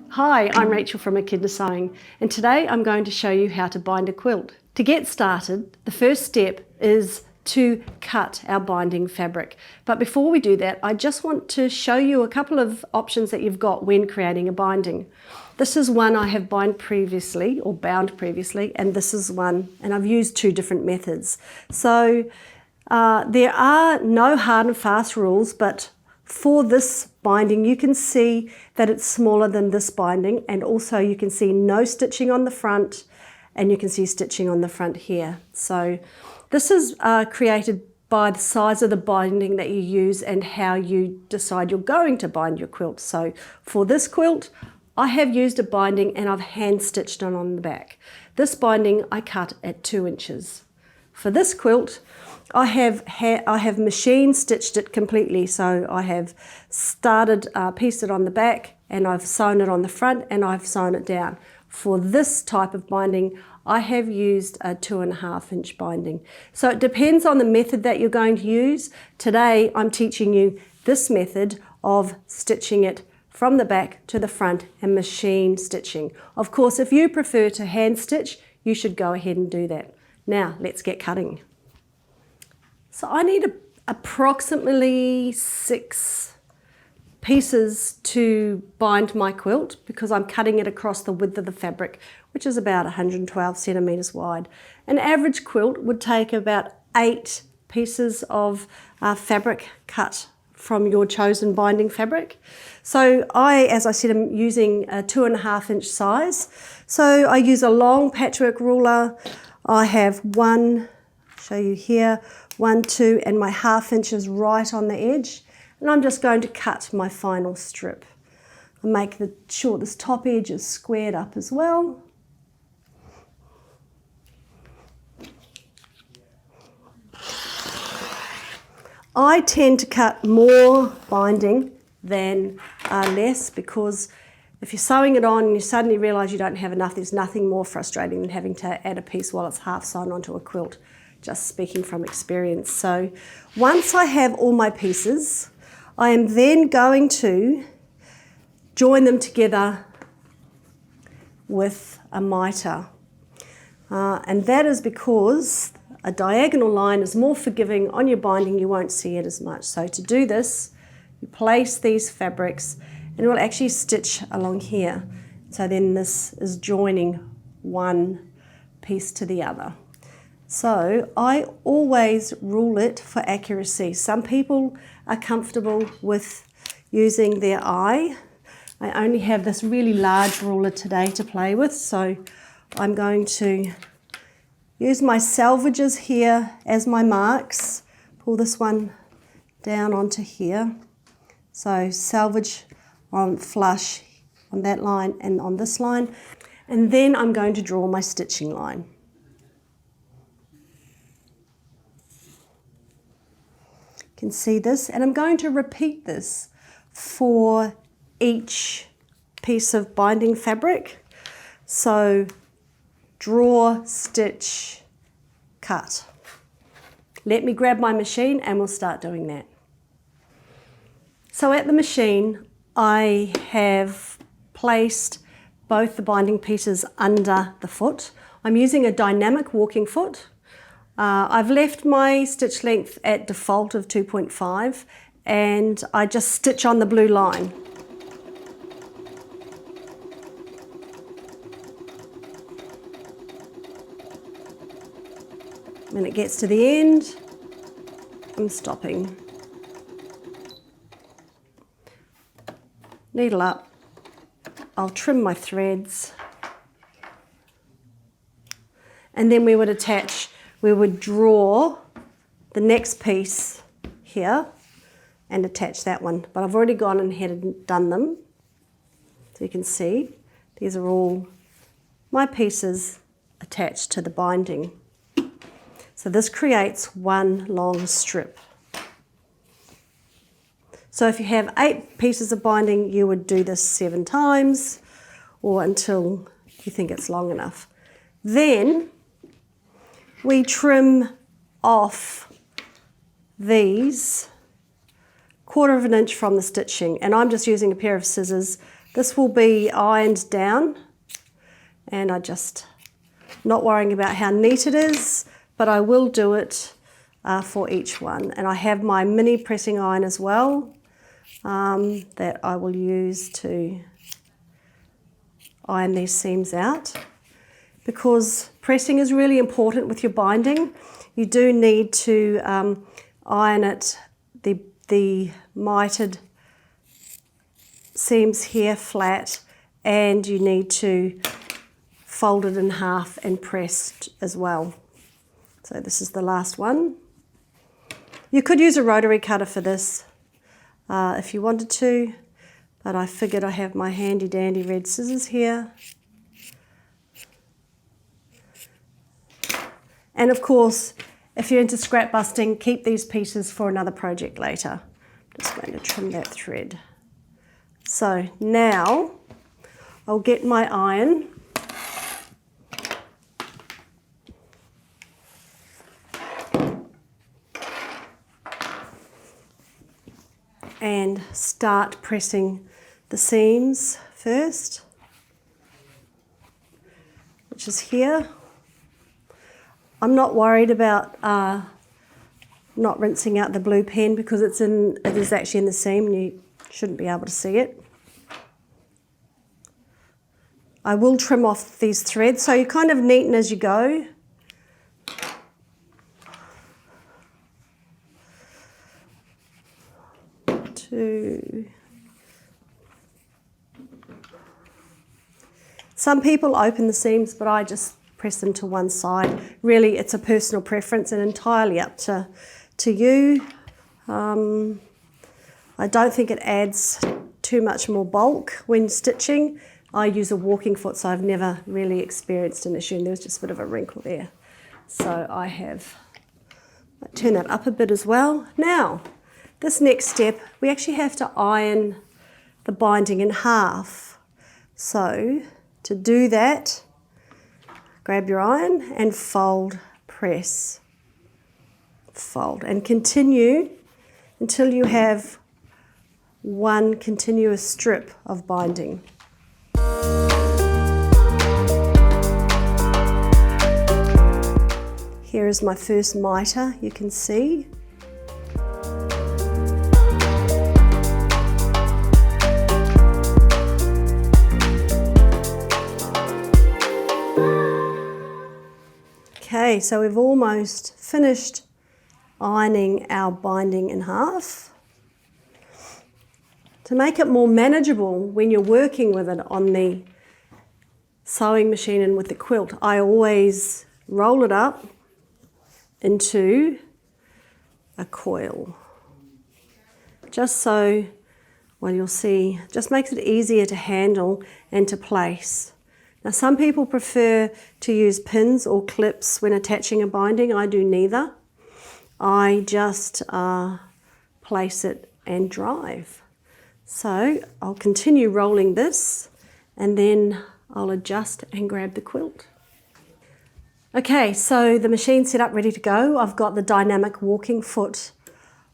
Hi, I'm Rachel from Echidna Sewing, and today I'm going to show you how to bind a quilt. To get started, the first step is to cut our binding fabric. But before we do that, I just want to show you a couple of options that you've got when creating a binding. This is one I have bound previously, or bound previously, and this is one, and I've used two different methods. So there are no hard and fast rules, but for this binding you can see that it's smaller than this binding, and also you can see no stitching on the front, and you can see stitching on the front here. So this is created by the size of the binding that you use and how you decide you're going to bind your quilt. So for this quilt I have used a binding and I've hand stitched on the back. This binding I cut at 2 inches. For this quilt I have machine stitched it completely, so I have started, pieced it on the back, and I've sewn it on the front, and I've sewn it down. For this type of binding I have used a 2.5 inch binding. So it depends on the method that you're going to use. Today I'm teaching you this method of stitching it from the back to the front and machine stitching. Of course, if you prefer to hand stitch, you should go ahead and do that. Now let's get cutting. So I need approximately 6 pieces to bind my quilt, because I'm cutting it across the width of the fabric, which is about 112 centimetres wide. An average quilt would take about 8 pieces of fabric cut from your chosen binding fabric. So as I said, I'm using a 2.5 inch size. So I use a long patchwork ruler. I have one, show you here, 1, 2, and my 1/2 inch is right on the edge, and I'm just going to cut my final strip. I make sure this top edge is squared up as well. I tend to cut more binding than less, because if you're sewing it on and you suddenly realise you don't have enough, there's nothing more frustrating than having to add a piece while it's half sewn onto a quilt. Just speaking from experience. So once I have all my pieces, I am then going to join them together with a mitre. And that is because a diagonal line is more forgiving on your binding, you won't see it as much. So to do this, you place these fabrics and it will actually stitch along here. So then this is joining one piece to the other. So I always rule it for accuracy. Some people are comfortable with using their eye. I only have this really large ruler today to play with, so I'm going to use my salvages here as my marks. Pull this one down onto here. So salvage on flush on that line and on this line. And then I'm going to draw my stitching line. Can see this, and I'm going to repeat this for each piece of binding fabric. So draw, stitch, cut. Let me grab my machine and we'll start doing that. So at the machine I have placed both the binding pieces under the foot. I'm using a dynamic walking foot. I've left my stitch length at default of 2.5, and I just stitch on the blue line. When it gets to the end, I'm stopping. Needle up. I'll trim my threads, and then we would draw the next piece here and attach that one. But I've already gone ahead and done them. So you can see these are all my pieces attached to the binding. So this creates one long strip. So if you have 8 pieces of binding, you would do this 7 times or until you think it's long enough. Then we trim off these 1/4 inch from the stitching, and I'm just using a pair of scissors. This will be ironed down, and I just not worrying about how neat it is, but I will do it for each one. And I have my mini pressing iron as well that I will use to iron these seams out, because pressing is really important with your binding. You do need to iron it, the mitered seams here flat, and you need to fold it in half and pressed as well. So this is the last one. You could use a rotary cutter for this if you wanted to, but I figured I have my handy dandy red scissors here. And of course, if you're into scrap busting, keep these pieces for another project later. I'm just going to trim that thread. So now I'll get my iron and start pressing the seams first, which is here. I'm not worried about not rinsing out the blue pen because it is actually in the seam and you shouldn't be able to see it. I will trim off these threads, so you kind of neaten as you go. Some people open the seams, but I just press them to one side. Really, it's a personal preference and entirely up to you. I don't think it adds too much more bulk when stitching. I use a walking foot, so I've never really experienced an issue, and there was just a bit of a wrinkle there. So I turn that up a bit as well. Now, this next step, we actually have to iron the binding in half. So to do that, grab your iron and fold, press, fold, and continue until you have one continuous strip of binding. Here is my first mitre, you can see. Okay, so we've almost finished ironing our binding in half. To make it more manageable when you're working with it on the sewing machine and with the quilt, I always roll it up into a coil. Just so, well, you'll see, just makes it easier to handle and to place. Now, some people prefer to use pins or clips when attaching a binding. I do neither. I just place it and drive. So I'll continue rolling this and then I'll adjust and grab the quilt. Okay, so the machine's set up, ready to go. I've got the dynamic walking foot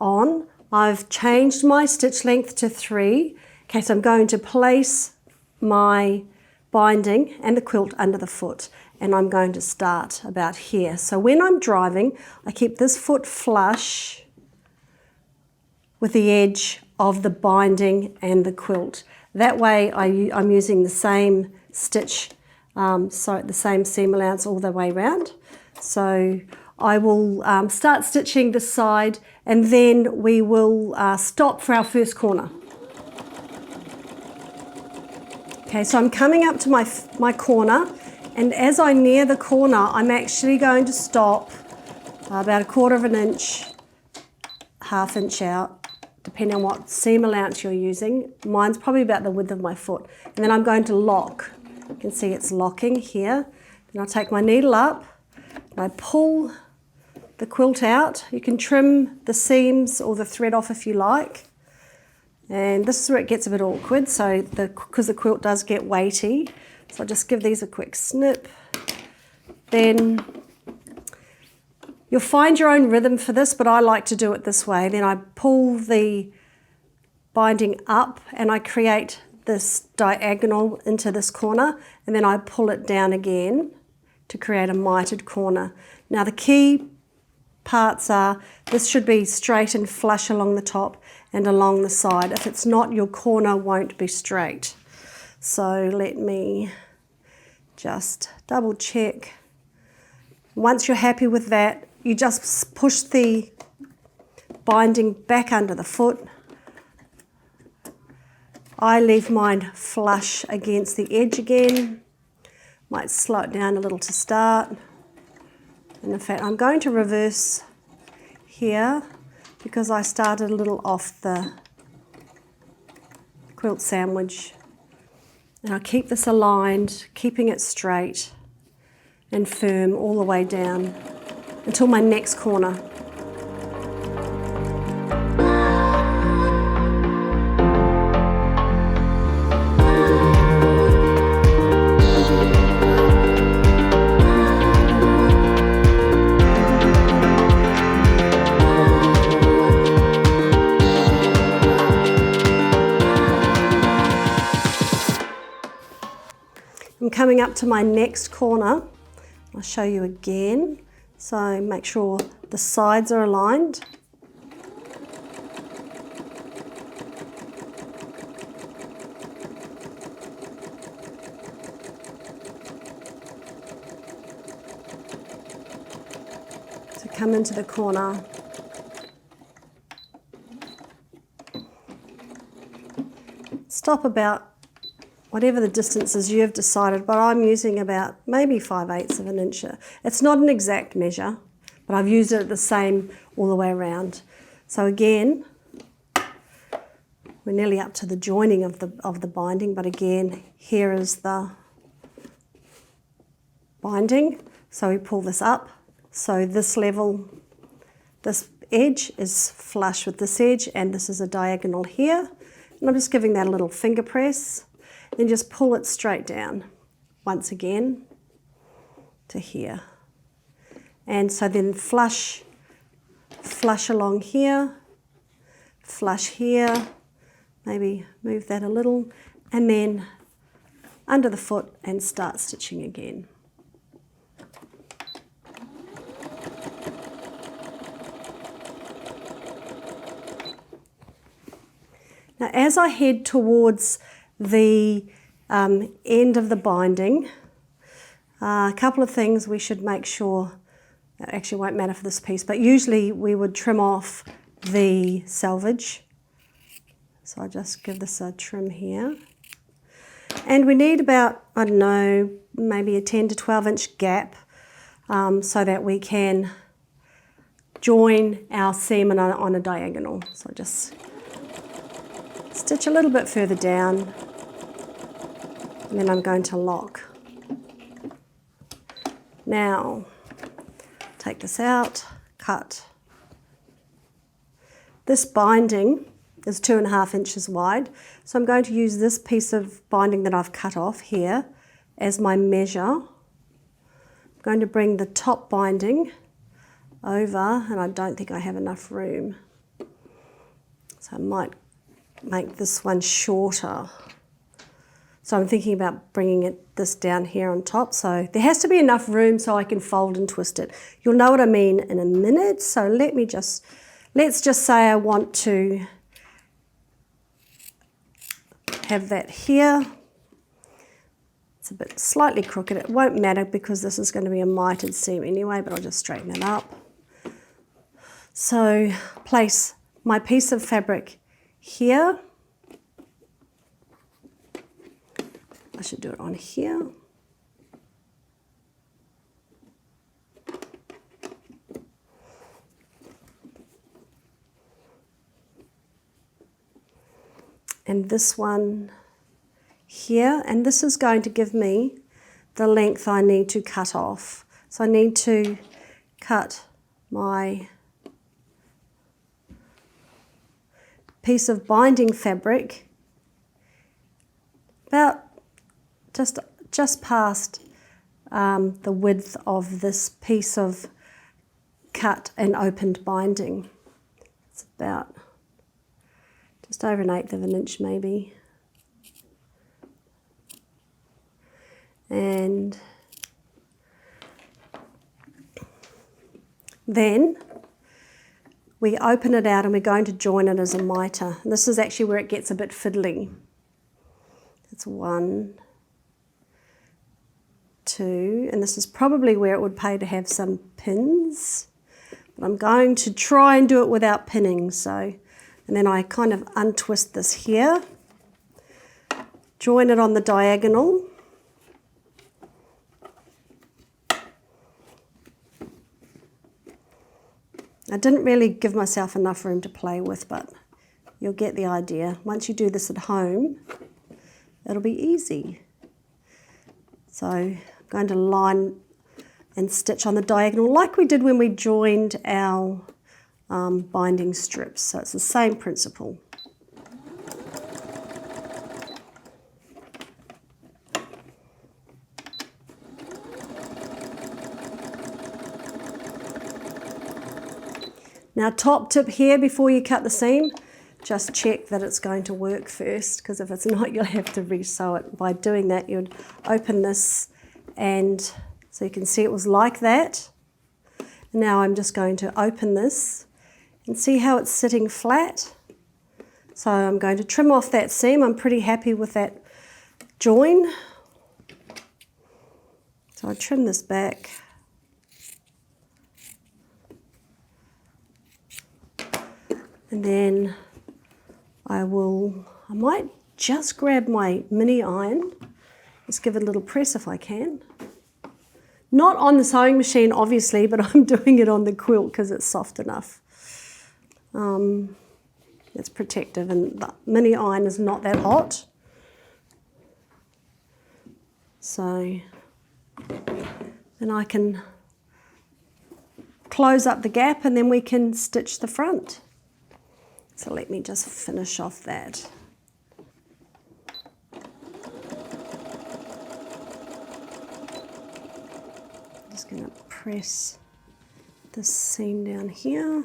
on. I've changed my stitch length to 3. Okay, so I'm going to place my binding and the quilt under the foot, and I'm going to start about here. So when I'm driving, I keep this foot flush with the edge of the binding and the quilt. That way I'm using the same stitch, so the same seam allowance all the way around. So I will start stitching this side, and then we will stop for our first corner. Okay, so I'm coming up to my corner, and as I near the corner, I'm actually going to stop about 1/4 inch, 1/2 inch out, depending on what seam allowance you're using. Mine's probably about the width of my foot. And then I'm going to lock. You can see it's locking here. Then I'll take my needle up, and I pull the quilt out. You can trim the seams or the thread off if you like. And this is where it gets a bit awkward, so because the quilt does get weighty. So I'll just give these a quick snip. Then you'll find your own rhythm for this, but I like to do it this way. Then I pull the binding up and I create this diagonal into this corner, and then I pull it down again to create a mitered corner. Now the key parts are, this should be straight and flush along the top and along the side. If it's not, your corner won't be straight. So let me just double check. Once you're happy with that, you just push the binding back under the foot. I leave mine flush against the edge again. Might slow it down a little to start. And in fact, I'm going to reverse here because I started a little off the quilt sandwich. And I'll keep this aligned, keeping it straight and firm all the way down until my next corner. I'm coming up to my next corner. I'll show you again. So make sure the sides are aligned. So come into the corner. Stop about whatever the distance is you've decided, but I'm using about maybe 5/8 of an inch. It's not an exact measure, but I've used it the same all the way around. So again, we're nearly up to the joining of the binding, but again, here is the binding. So we pull this up. So this level, this edge is flush with this edge, and this is a diagonal here. And I'm just giving that a little finger press. Then just pull it straight down once again to here. And so then flush along here, flush here, maybe move that a little, and then under the foot and start stitching again. Now as I head towards the end of the binding, a couple of things we should make sure, that actually won't matter for this piece, but usually we would trim off the selvage. So I'll just give this a trim here. And we need about, I don't know, maybe a 10 to 12 inch gap so that we can join our seam on a diagonal. So just stitch a little bit further down, and then I'm going to lock. Now, take this out, cut. This binding is 2.5 inches wide, so I'm going to use this piece of binding that I've cut off here as my measure. I'm going to bring the top binding over, and I don't think I have enough room, so I might make this one shorter. So I'm thinking about bringing this down here on top. So there has to be enough room so I can fold and twist it. You'll know what I mean in a minute. So let's just say I want to have that here. It's a bit slightly crooked. It won't matter because this is going to be a mitered seam anyway, but I'll just straighten it up. So place my piece of fabric here. I should do it on here. And this one here, and this is going to give me the length I need to cut off. So I need to cut my piece of binding fabric about just past the width of this piece of cut and opened binding. It's about just over 1/8 of an inch maybe. And then we open it out and we're going to join it as a mitre. And this is actually where it gets a bit fiddly. That's 1, 2, and this is probably where it would pay to have some pins. But I'm going to try and do it without pinning, so, and then I kind of untwist this here, join it on the diagonal, I didn't really give myself enough room to play with, but you'll get the idea. Once you do this at home, it'll be easy. So I'm going to line and stitch on the diagonal like we did when we joined our binding strips. So it's the same principle. Now, top tip here before you cut the seam, just check that it's going to work first, because if it's not, you'll have to re-sew it. By doing that, you'd open this, and so you can see it was like that. Now I'm just going to open this and see how it's sitting flat. So I'm going to trim off that seam. I'm pretty happy with that join. So I trim this back. And then I might just grab my mini iron, just give it a little press if I can. Not on the sewing machine, obviously, but I'm doing it on the quilt because it's soft enough. It's protective, and the mini iron is not that hot. So then I can close up the gap, and then we can stitch the front. So let me just finish off that. I'm just going to press this seam down here.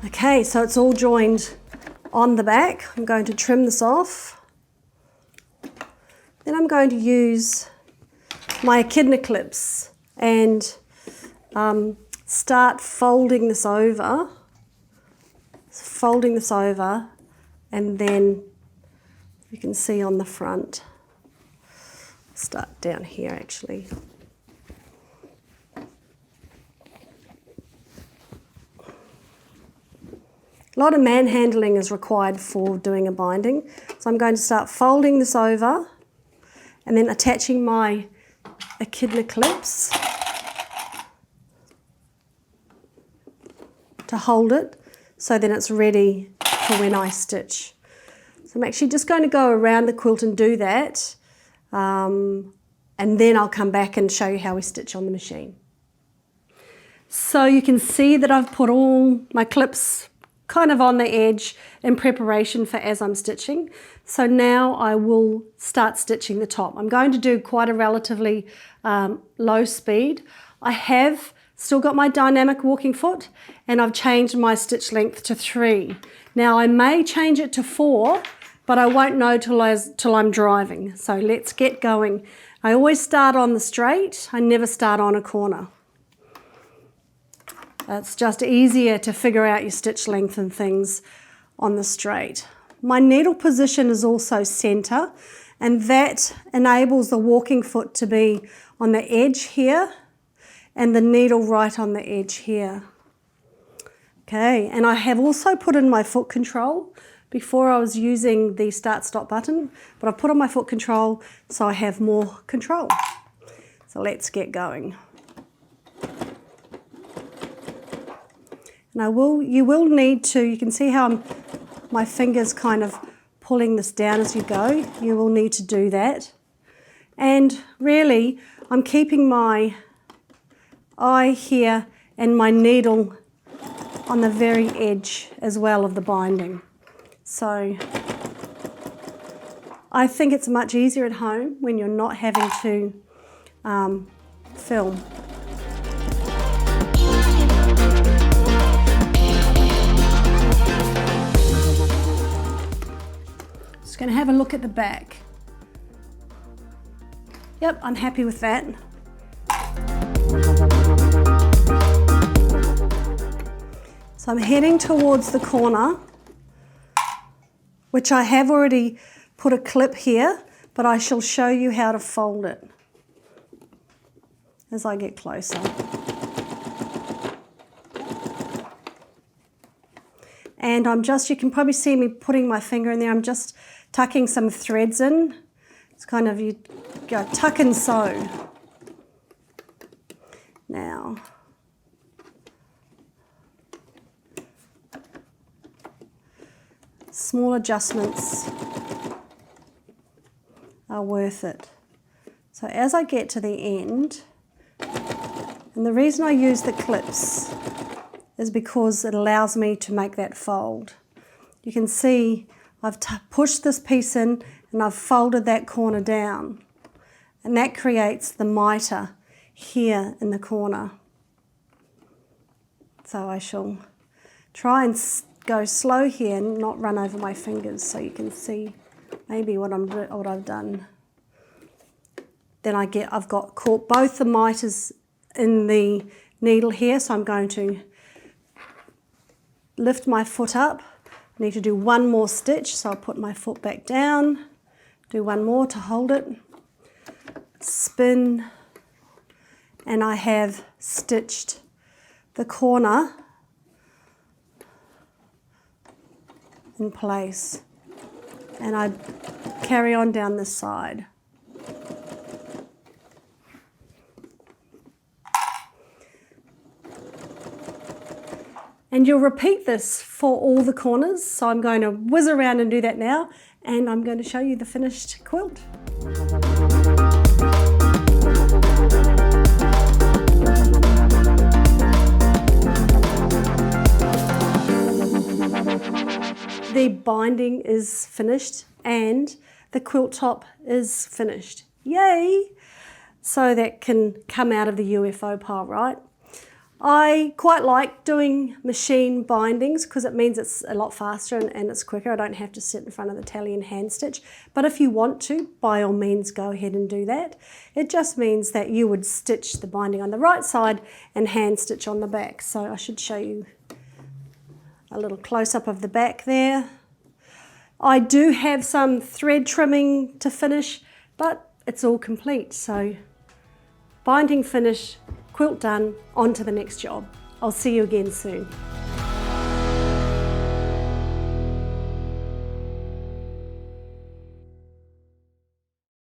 Okay, so it's all joined on the back. I'm going to trim this off. Then I'm going to use my echidna clips and start folding this over, and then you can see on the front, start down here actually. A lot of manhandling is required for doing a binding, so I'm going to start folding this over and then attaching my echidna clips to hold it, so then it's ready for when I stitch. So I'm actually just going to go around the quilt and do that, and then I'll come back and show you how we stitch on the machine. So you can see that I've put all my clips kind of on the edge in preparation for as I'm stitching. So now I will start stitching the top. I'm going to do quite a relatively low speed. I have still got my dynamic walking foot, and I've changed my stitch length to 3. Now I may change it to 4, but I won't know till I'm driving. So let's get going. I always start on the straight. I never start on a corner. It's just easier to figure out your stitch length and things on the straight. My needle position is also center, and that enables the walking foot to be on the edge here and the needle right on the edge here. Okay, and I have also put in my foot control. Before I was using the start-stop button, but I've put on my foot control so I have more control. So let's get going. Now you will need to, you can see how my fingers kind of pulling this down as you go. You will need to do that. And really, I'm keeping my eye here and my needle on the very edge as well of the binding. So I think it's much easier at home when you're not having to film. and have a look at the back. Yep, I'm happy with that. So I'm heading towards the corner, which I have already put a clip here, but I shall show you how to fold it as I get closer. And you can probably see me putting my finger in there, I'm just tucking some threads in. It's kind of, you go tuck and sew. Now, small adjustments are worth it. So as I get to the end, and the reason I use the clips is because it allows me to make that fold. You can see I've pushed this piece in and I've folded that corner down, and that creates the mitre here in the corner. So I shall try and go slow here and not run over my fingers so you can see maybe what I've done. Then I've got caught both the mitres in the needle here, so I'm going to lift my foot up. I need to do one more stitch, so I'll put my foot back down, do one more to hold it, spin, and I have stitched the corner in place, and I carry on down this side. And you'll repeat this for all the corners, so I'm going to whiz around and do that now, and I'm going to show you the finished quilt. The binding is finished and the quilt top is finished. Yay! So that can come out of the UFO pile, right? I quite like doing machine bindings because it means it's a lot faster and it's quicker. I don't have to sit in front of the tally and hand stitch. But if you want to, by all means go ahead and do that. It just means that you would stitch the binding on the right side and hand stitch on the back. So I should show you a little close-up of the back there. I do have some thread trimming to finish, but it's all complete. So binding finished, quilt done, on to the next job. I'll see you again soon.